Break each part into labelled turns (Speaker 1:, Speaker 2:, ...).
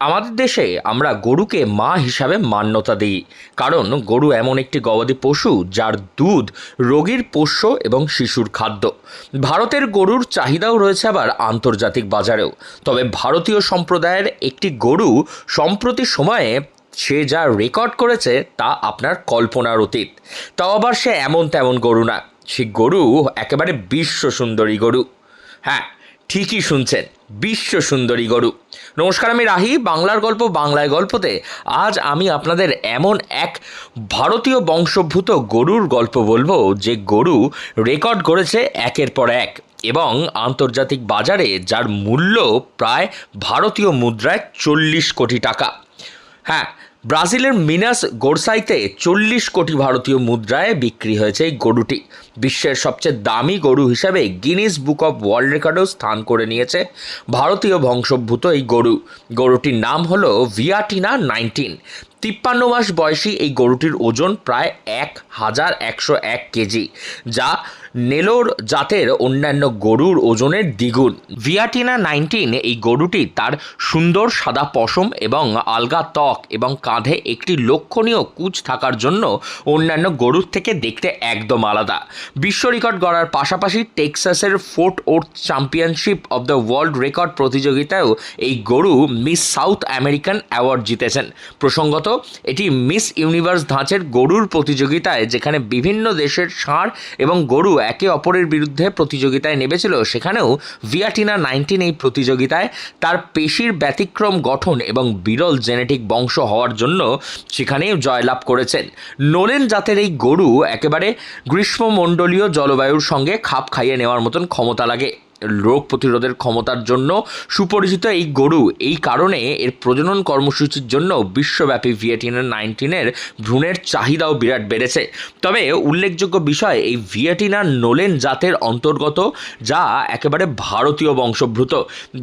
Speaker 1: আমাদের দেশে আমরা গরুকে মা হিসাবে মান্যতা দিই, কারণ গরু এমন একটি গবাদি পশু যার দুধ রোগীর পোষ্য এবং শিশুর খাদ্য। ভারতের গরুর চাহিদাও রয়েছে আবার আন্তর্জাতিক বাজারেও। তবে ভারতীয় সম্প্রদায়ের একটি গরু সম্প্রতি সময়ে সে যা রেকর্ড করেছে তা আপনার কল্পনার অতীত। তাও আবার সে এমন তেমন গরু না, সে গরু একেবারে বিশ্ব সুন্দরী গরু। হ্যাঁ, ঠিকই শুনছেন, বিশ্ব সুন্দরী গরু। নমস্কার, আমি রাহি। বাংলার গল্প বাংলায় গল্পতে আজ আমি আপনাদের এমন এক ভারতীয় বংশোদ্ভূত গরুর গল্প বলবো যে গরু রেকর্ড করেছে একের পর এক এবং আন্তর্জাতিক বাজারে যার মূল্য প্রায় ভারতীয় মুদ্রায় 40 কোটি টাকা। হ্যাঁ, ব্রাজিলের মিনাস গোরসাইতে 40 কোটি ভারতীয় মুদ্রায় বিক্রি হয়েছে এই গরুটি। বিশ্বের সবচেয়ে দামি গরু হিসাবে গিনিস বুক অফ ওয়ার্ল্ড রেকর্ডেও স্থান করে নিয়েছে ভারতীয় বংশোদ্ভূত এই গরুটির নাম হলো ভিয়াটিনা 19। 53 মাস বয়সী এই গরুটির ওজন প্রায় 1101 কেজি, যা নেলোর জাতের অন্যান্য গরুর ওজনের দ্বিগুণ। ভিয়াটিনা 19 এই গরুটি তার সুন্দর সাদা পশম এবং আলগা ত্বক এবং কাঁধে একটি লক্ষণীয় কুচ থাকার জন্য অন্যান্য গরুর থেকে দেখতে একদম আলাদা। বিশ্ব রেকর্ড গড়ার পাশাপাশি টেক্সাসের Fort Worth championship of the world record প্রতিযোগিতায়ও এই গরু মিস সাউথ আমেরিকান অ্যাওয়ার্ড জিতেছেন। প্রসঙ্গত, এটি মিস ইউনিভার্স ধাঁচের গরুর প্রতিযোগিতায়, যেখানে বিভিন্ন দেশের ষাঁড় এবং গরু একে অপরের বিরুদ্ধে প্রতিযোগিতায় নেমেছিল, সেখানেও ভিয়াটিনা 19 এই প্রতিযোগিতায় তার পেশির ব্যতিক্রম গঠন এবং বিরল জেনেটিক বংশ হওয়ার জন্য সেখানেও জয়লাভ করেছেন। নোলেন জাতের এই গরু একেবারে গ্রীষ্মমণ্ডলীয় জলবায়ুর সঙ্গে খাপ খাইয়ে নেওয়ার মতন ক্ষমতা লাগে। রোগ প্রতিরোধের ক্ষমতার জন্য সুপরিচিত এই গরু, এই কারণে এর প্রজনন কর্মসূচির জন্য বিশ্বব্যাপী ভিয়াটিনা 19 ভ্রূণের চাহিদাও বিরাট বেড়েছে। তবে উল্লেখযোগ্য বিষয়, এই ভিয়াটিনা নোলেন জাতের অন্তর্গত, যা একেবারে ভারতীয় বংশোদ্ভূত।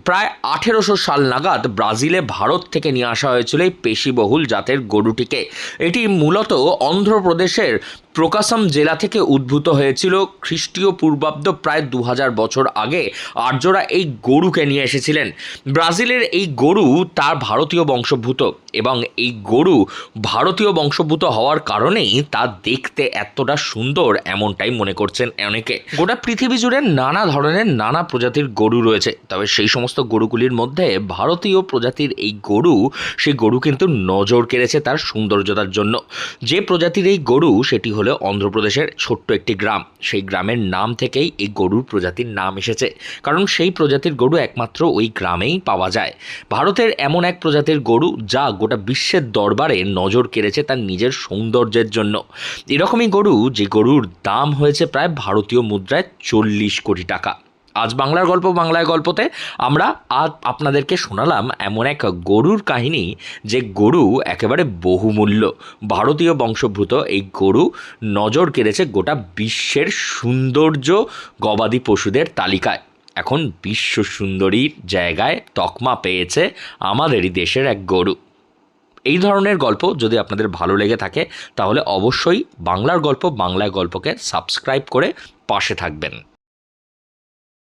Speaker 1: প্রায় 1800 সাল নাগাদ ব্রাজিলে ভারত থেকে নিয়ে আসা হয়েছিল এই পেশিবহুল জাতের গরুটিকে। এটি মূলত অন্ধ্রপ্রদেশের প্রকাশম জেলা থেকে উদ্ভূত হয়েছিল। খ্রিস্টীয় পূর্বাব্দ প্রায় 2000 বছর আগে আর্যরা এই গরুকে নিয়ে এসেছিলেন। ব্রাজিলের এই গরু তার ভারতীয় বংশোদ্ভূত এবং এই গরু ভারতীয় বংশোদ্ভূত হওয়ার কারণেই তা দেখতে এতটা সুন্দর, এমনটাই মনে করছেন অনেকে। গোটা পৃথিবী জুড়ে নানা ধরনের নানা প্রজাতির গরু রয়েছে, তবে সেই সমস্ত গরুগুলির মধ্যে ভারতীয় প্রজাতির এই গরু, সেই গরু কিন্তু নজর কেড়েছে তার সৌন্দর্যতার জন্য। যে প্রজাতির এই গরু, সেটি হলো অন্ধ্রপ্রদেশের ছোট্ট একটি গ্রাম। সেই গ্রামের নাম থেকেই এই গরুর প্রজাতির নাম এসেছে, কারণ সেই প্রজাতির গরু একমাত্র ওই গ্রামেই পাওয়া যায়। ভারতের এমন এক প্রজাতির গরু যা গোটা বিশ্বের দরবারে নজর কেড়েছে তার নিজের সৌন্দর্যের জন্য। এরকমই গরু, যে গরুর দাম হয়েছে প্রায় ভারতীয় মুদ্রায় 40 কোটি টাকা। আজ বাংলার গল্প বাংলায় গল্পতে আমরা আজ আপনাদেরকে শোনালাম এমন এক গরুর কাহিনী, যে গরু একেবারে বহুমূল্য। ভারতীয় বংশোদ্ভূত এই গরু নজর কেড়েছে গোটা বিশ্বের সৌন্দর্য গবাদি পশুদের তালিকায়। এখন বিশ্ব সুন্দরীর জায়গায় তকমা পেয়েছে আমাদেরই দেশের এক গরু। এই ধরনের গল্প যদি আপনাদের ভালো লেগে থাকে, তাহলে অবশ্যই বাংলার গল্প বাংলায় গল্পকে সাবস্ক্রাইব করে পাশে থাকবেন।